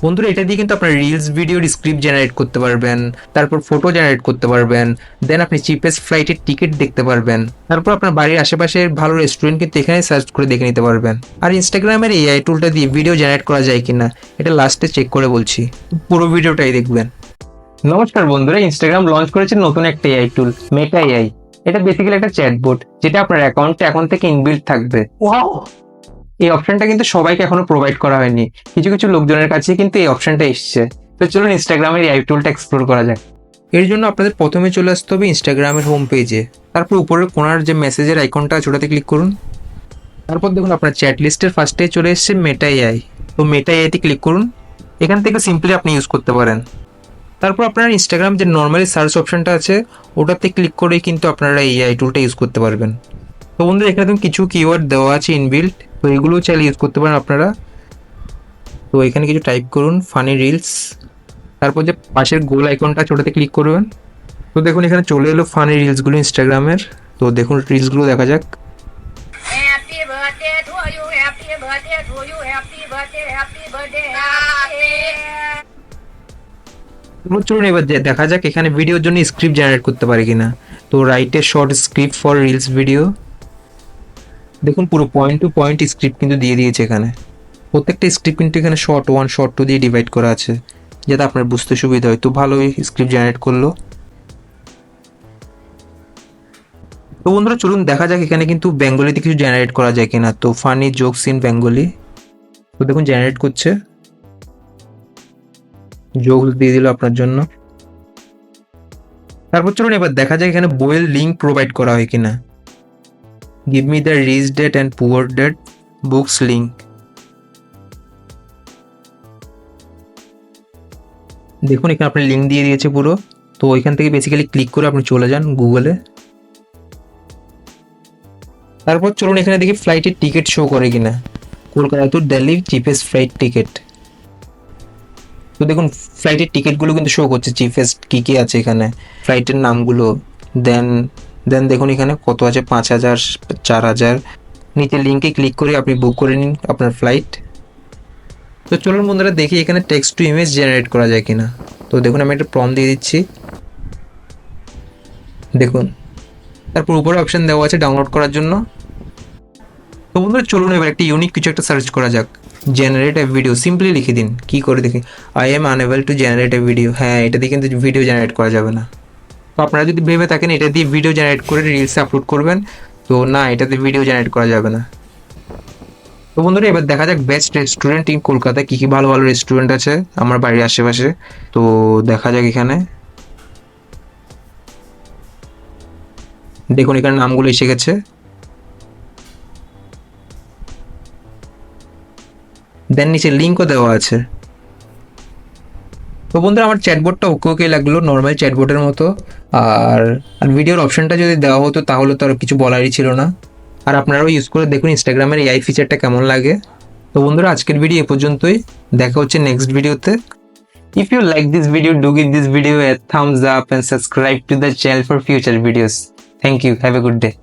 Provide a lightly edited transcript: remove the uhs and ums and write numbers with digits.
বন্ধুরা, এটা দিয়ে কিন্তু আপনার রিলস ভিডিওর স্ক্রিপ্ট জেনারেট করতে পারবেন, তারপর ফটো জেনারেট করতে পারবেন, দেন আপনি চিপেস্ট ফ্লাইটের টিকিট দেখতে পারবেন, তারপর আপনার বাড়ির আশেপাশের ভালো রেস্টুরেন্ট কিন্তু এখানে সার্চ করে দেখে নিতে পারবেন। আর ইনস্টাগ্রামের এআই টুলটা দিয়ে ভিডিও জেনারেট করা যায় কিনা এটা লাস্টে চেক করে বলছি, পুরো ভিডিওটাই দেখবেন। নমস্কার বন্ধুরা, ইনস্টাগ্রাম লঞ্চ করেছে নতুন একটা এআই টুল, মেটা এআই। এটা বেসিক্যালি একটা চ্যাটবট, যেটা আপনার অ্যাকাউন্টে এখন থেকে ইনবিল্ট থাকবে। ওয়াও! এই অপশনটা কিন্তু সবাইকে এখনো প্রোভাইড করা হয়নি, কিছু কিছু লোকজনের কাছে কিন্তু এই অপশনটা এসছে। তো চলুন ইনস্টাগ্রামের এই টুলটা এক্সপ্লোর করা যাক। এর জন্য আপনাদের প্রথমে চলে আসতে হবে ইনস্টাগ্রামের হোম পেজে। তারপর উপরের কোণার যে মেসেজের আইকনটা আছে ওটাতে ক্লিক করুন। তারপর দেখুন আপনার চ্যাট লিস্টের ফার্স্টে চলে এসছে মেটা এআই। তো মেটা এআইতে ক্লিক করুন। এখান থেকে সিম্পলি আপনি ইউজ করতে পারেন। তারপর আপনার ইনস্টাগ্রাম যে নর্মালি সার্চ অপশনটা আছে ওটাতে ক্লিক করেই কিন্তু আপনারা এআই টুলটা ইউজ করতে পারবেন। তো বন্ধুরা, এখানে দেখুন কিছু কিওয়ার্ড দেওয়া আছে ইনবিল্ট, তো এগুলোও চাইলে ইউজ করতে পারেন আপনারা। তো এখানে কিছু টাইপ করুন ফানি রিলস, তারপর যে পাশের গোল আইকনটা আছে ওটাতে ক্লিক করবেন। তো দেখুন এখানে চলে এলো ফানি রিলসগুলো ইনস্টাগ্রামের। তো দেখুন রিলসগুলো দেখা যাক। Happy birthday to you, happy birthday to you, happy birthday, happy birthday, happy. চলুন এবার দেখা যাক এখানে ভিডিওর জন্য স্ক্রিপ্ট জেনারেট করতে পারি কিনা। তো write a short script for reels video. দেখুন পুরো পয়েন্ট টু পয়েন্ট স্ক্রিপ্ট কিন্তু দিয়ে দিয়েছে এখানে। প্রত্যেকটা স্ক্রিপ্ট কিন্তু এখানে শর্ট 1, শর্ট 2 দিয়ে ডিভাইড করা আছে, যাতে আপনার বুঝতে সুবিধা হয়। তো ভালোই স্ক্রিপ্ট জেনারেট করলো। তো বন্ধুরা চলুন দেখা যাক এখানে কিন্তু বেঙ্গলিতে কিছু জেনারেট করা যায় কিনা। তো ফানি জোকস ইন বেঙ্গলি। তো দেখুন জেনারেট করছে, জোকস দিয়ে দিল আপনার জন্য। তারপর চলুন এবার দেখা যায় এখানে বইয়ের লিঙ্ক প্রোভাইড করা হয় কিনা। Give me the rich dad and poor dad books link. দেখুন এখানে আপনার লিঙ্ক দিয়ে দিয়েছে পুরো। তো এখান থেকে বেসিক্যালি ক্লিক করে আপনি চলে যান গুগলে। তারপর চলুন এখানে দেখি ফ্লাইটের টিকিট শো করে কিনা। Kolkata to Delhi cheapest flight ticket. তো দেখুন ফ্লাইটের টিকিটগুলো কিন্তু শো করছে, চিপেস্ট কী কী আছে এখানে, ফ্লাইটের নামগুলো। দেন দেন দেখুন এখানে কত আছে, 5,000, 4,000। নিচে লিঙ্কে ক্লিক করে আপনি বুক করে নিন আপনার ফ্লাইট। তো চলুন বন্ধুরা দেখি এখানে টেক্সট টু ইমেজ জেনারেট করা যায় কিনা। তো দেখুন আমি একটা প্রম্পট দিয়ে দিচ্ছি। দেখুন তারপর উপরে অপশন দেওয়া আছে ডাউনলোড করার জন্য। তো বন্ধুরা চলুন এবার একটা ইউনিক কিছু একটা সার্চ করা যাক। জেনারেট এ ভিডিও, সিম্পলি লিখে দিন। কি করে দেখি, I am unable to generate A video. হ্যাঁ, এটা দিয়ে কিন্তু ভিডিও জেনারেট করা যাবে না। তো আপনারা যদি ভেবে থাকেন এটা দিয়ে ভিডিও জেনারেট করে রিলসে আপলোড করবেন, তো না, এটাতে ভিডিও জেনারেট করা যাবে না। তো বন্ধুরা এবার দেখা যাক বেস্ট রেস্টুরেন্ট ইন কলকাতায় কী কী ভালো ভালো রেস্টুরেন্ট আছে আমার বাড়ির আশেপাশে। তো দেখা যাক এখানে। দেখুন এখানে নামগুলো এসে গেছে। দেন নিচে লিঙ্কও দেওয়া আছে। তো বন্ধুরা আমার চ্যাটবোর্ডটা ওকে ওকে লাগলো, নর্মাল চ্যাটবোর্ডের মতো। আর আর ভিডিওর অপশনটা যদি দেওয়া হতো তাহলে তো আর কিছু বলারই ছিল না। আর আপনারাও ইউজ করে দেখুন ইনস্টাগ্রামের এআই ফিচারটা কেমন লাগে। তো বন্ধুরা আজকের ভিডিও এ পর্যন্তই, দেখা হচ্ছে নেক্সট ভিডিওতে। If you like this video, do give this video a thumbs up and subscribe to the channel for future videos. Thank you. Have a good day.